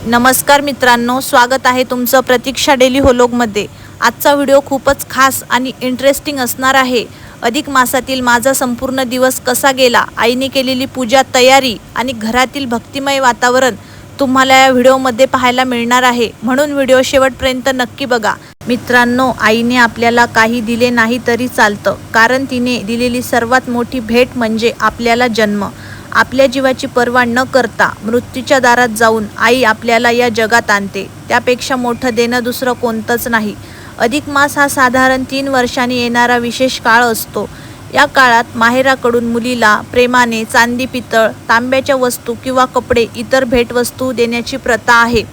नमस्कार मित्रांनो, स्वागत आहे तुमचं प्रतीक्षा डेली व्लॉगमध्ये। आजचा व्हिडिओ खूपच खास आणि इंटरेस्टिंग असणार आहे। अधिक मासातील माझा संपूर्ण दिवस कसा गेला, आईने केलेली पूजा तयारी आणि घरातील भक्तिमय वातावरण तुम्हाला या व्हिडिओमध्ये पाहायला मिळणार आहे, म्हणून व्हिडिओ शेवटपर्यंत नक्की बघा। मित्रांनो, आईने आपल्याला काही दिले नाही तरी चालतं, कारण तिने दिलेली सर्वात मोठी भेट म्हणजे आपल्याला जन्म। आपल्या जीवाची पर्वा न करता मृत्यूच्या दारात जाऊन आई आपल्याला या जगात आणते, त्यापेक्षा मोठं देणं दुसरं कोणतंच नाही। अधिक मास हा साधारण 3 वर्षांनी येणारा विशेष काळ असतो। या काळात माहेराकडून मुलीला प्रेमाने चांदी, पितळ, तांब्याच्या वस्तू किंवा कपडे इतर भेटवस्तू देण्याची प्रथा आहे।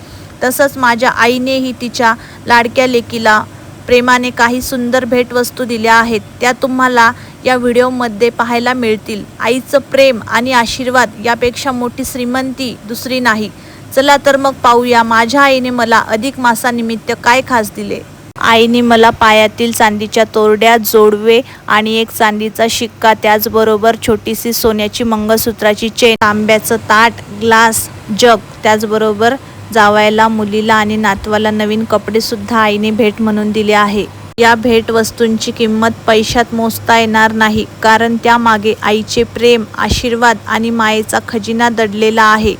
तसंच माझ्या आईनेही तिच्या लाडक्या लेकीला प्रेमाने काही सुंदर भेटवस्तू दिल्या आहेत, त्या तुम्हाला या व्हिडिओमध्ये पाहायला मिळतील। आईचं प्रेम आणि आशीर्वाद यापेक्षा मोठी श्रीमंती दुसरी नाही। चला तर मग पाहूया माझ्या आईने मला अधिक मासानिमित्त काय खास दिले। आईने मला पायातील चांदीच्या तोरड्या, जोडवे आणि एक चांदीचा शिक्का, त्याचबरोबर छोटीशी सोन्याची मंगळसूत्राची चेन, तांब्याचं ताट, ग्लास, जग, त्याचबरोबर जावयाला, मुलीला आणि नातवाला नवीन कपडे सुद्धा आईने भेट म्हणून दिले आहे। या भेटवस्तूंची किंमत पैशात मोजता येणार नाही, कारण त्यामागे आईचे प्रेम, आशीर्वाद आणि मायेचा खजिना दडलेला आहे।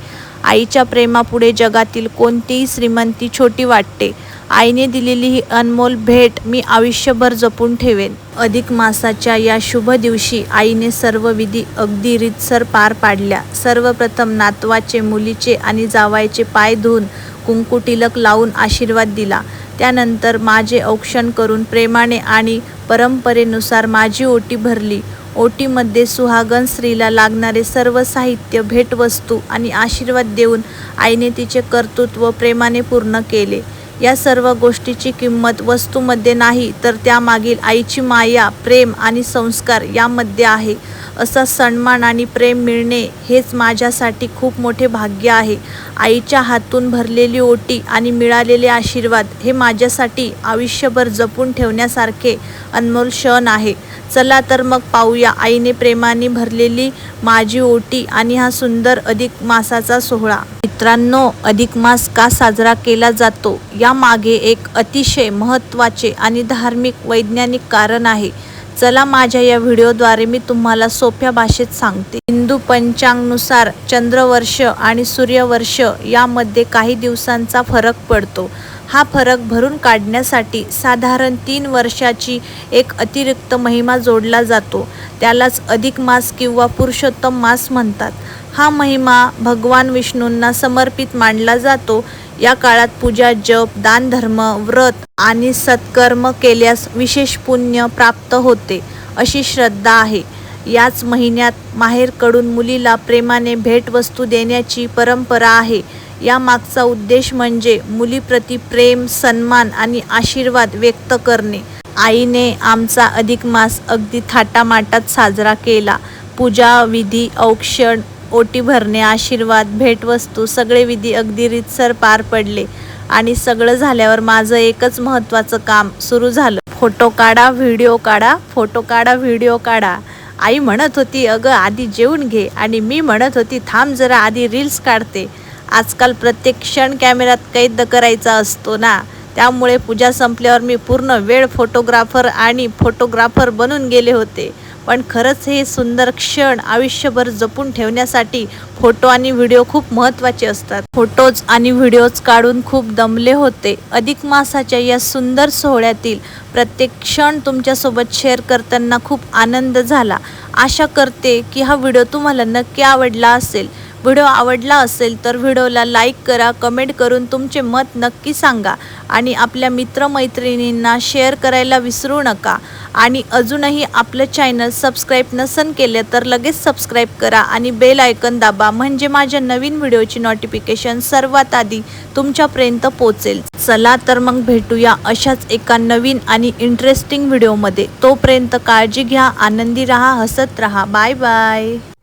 आईच्या प्रेमापुढे जगातील कोणतीही श्रीमंती छोटी वाटते। आईने दिलेली ही अनमोल भेट मी आयुष्यभर जपून ठेवेन। अधिक मासाच्या या शुभ दिवशी आईने सर्व विधी अगदी रीतसर पार पाडल्या। सर्वप्रथम नातवाचे, मुलीचे आणि जावयाचे पाय धुवून कुंकू टिलक लावून आशीर्वाद दिला। त्यानंतर माझे औक्षण करून प्रेमाने आणि परंपरेनुसार माझी ओटी भरली। ओटीमध्ये सुहागण स्त्रीला लागणारे सर्व साहित्य, भेटवस्तू आणि आशीर्वाद देऊन आईने तिचे कर्तृत्व प्रेमाने पूर्ण केले। या सर्व गोष्टीची किंमत वस्तूमध्ये नाही, तर त्यामागील आईची माया, प्रेम आणि संस्कार यामध्ये आहे। असा सन्मान आणि प्रेम मिळणे हेच माझ्यासाठी खूप मोठे भाग्य आहे। आईच्या हातून भरलेली ओटी आणि मिळालेले आशीर्वाद हे माझ्यासाठी आयुष्यभर जपून ठेवण्यासारखे अनमोल क्षण आहे। चला तर मग पाहूया आईने प्रेमाने भरलेली माझी ओटी आणि हा सुंदर अधिक मासाचा सोहळा। मित्रांनो, अधिक मास का साजरा केला जातो यामागे एक अतिशय महत्त्वाचे आणि धार्मिक वैज्ञानिक कारण आहे। चला माझ्या या व्हिडिओद्वारे मी तुम्हाला सोप्या भाषेत सांगते। हिंदू पंचांगानुसार चंद्रवर्ष आणि सूर्यवर्ष यामध्ये काही दिवसांचा फरक पडतो। हा फरक भरून काढण्यासाठी साधारण 3 वर्षाची एक अतिरिक्त महिमा जोडला जातो, त्यालाच अधिक मास किंवा पुरुषोत्तम मास म्हणतात। हा महिमा भगवान विष्णूंना समर्पित मानला जातो। या काळात पूजा, जप, दान, धर्म, व्रत आणि सत्कर्म केल्यास विशेष पुण्य प्राप्त होते, अशी श्रद्धा आहे। याच महिन्यात माहेरकडून मुलीला प्रेमाने भेटवस्तू देण्याची परंपरा आहे। या मागचा उद्देश म्हणजे मुलीप्रती प्रेम, सन्मान आणि आशीर्वाद व्यक्त करणे। आईने आमचा अधिक मास अगदी थाटामाटात साजरा केला। पूजा विधी, औक्षण, ओटी भरणे, आशीर्वाद, भेटवस्तू सगळे विधी अगदी रीतसर पार पडले आणि सगळं झाल्यावर माझं एकच महत्त्वाचं काम सुरू झालं। फोटो काढा, व्हिडिओ काढा, फोटो काढा, व्हिडिओ काढा। आई म्हणत होती, अगं आधी जेवून घे, आणि मी म्हणत होती, थांब जरा आधी रील्स काढते। आजकाल प्रत्येक क्षण कॅमेऱ्यात कैद करायचा असतो ना, त्यामुळे पूजा संपल्यावर मी पूर्ण वेळ फोटोग्राफर बनून गेले होते। पण खरंच हे सुंदर क्षण आयुष्यभर जपून ठेवण्यासाठी फोटो आणि व्हिडिओ खूप महत्त्वाचे असतात। फोटोज आणि व्हिडिओज काढून खूप दमले होते। अधिक मासाच्या या सुंदर सोहळ्यातील प्रत्येक क्षण तुमच्यासोबत शेअर करताना खूप आनंद झाला। आशा करते की हा व्हिडिओ तुम्हाला नक्की आवडला असेल। व्हिडिओ आवडला असेल तर व्हिडिओला लाईक करा, कमेंट करून तुमचे मत नक्की सांगा आणि आपल्या मित्रमैत्रिणींना शेअर करायला विसरू नका। आणि अजूनही आपलं चॅनल सबस्क्राईब नसेल केले तर लगेच सबस्क्राईब करा आणि बेल आयकॉन दाबा, म्हणजे माझ्या नवीन व्हिडिओची नोटिफिकेशन सर्वात आधी तुमच्यापर्यंत पोहोचेल। चला तर मग भेटूया अशाच एका नवीन आणि इंटरेस्टिंग व्हिडिओमध्ये। तोपर्यंत काळजी घ्या, आनंदी राहा, हसत राहा। Bye bye.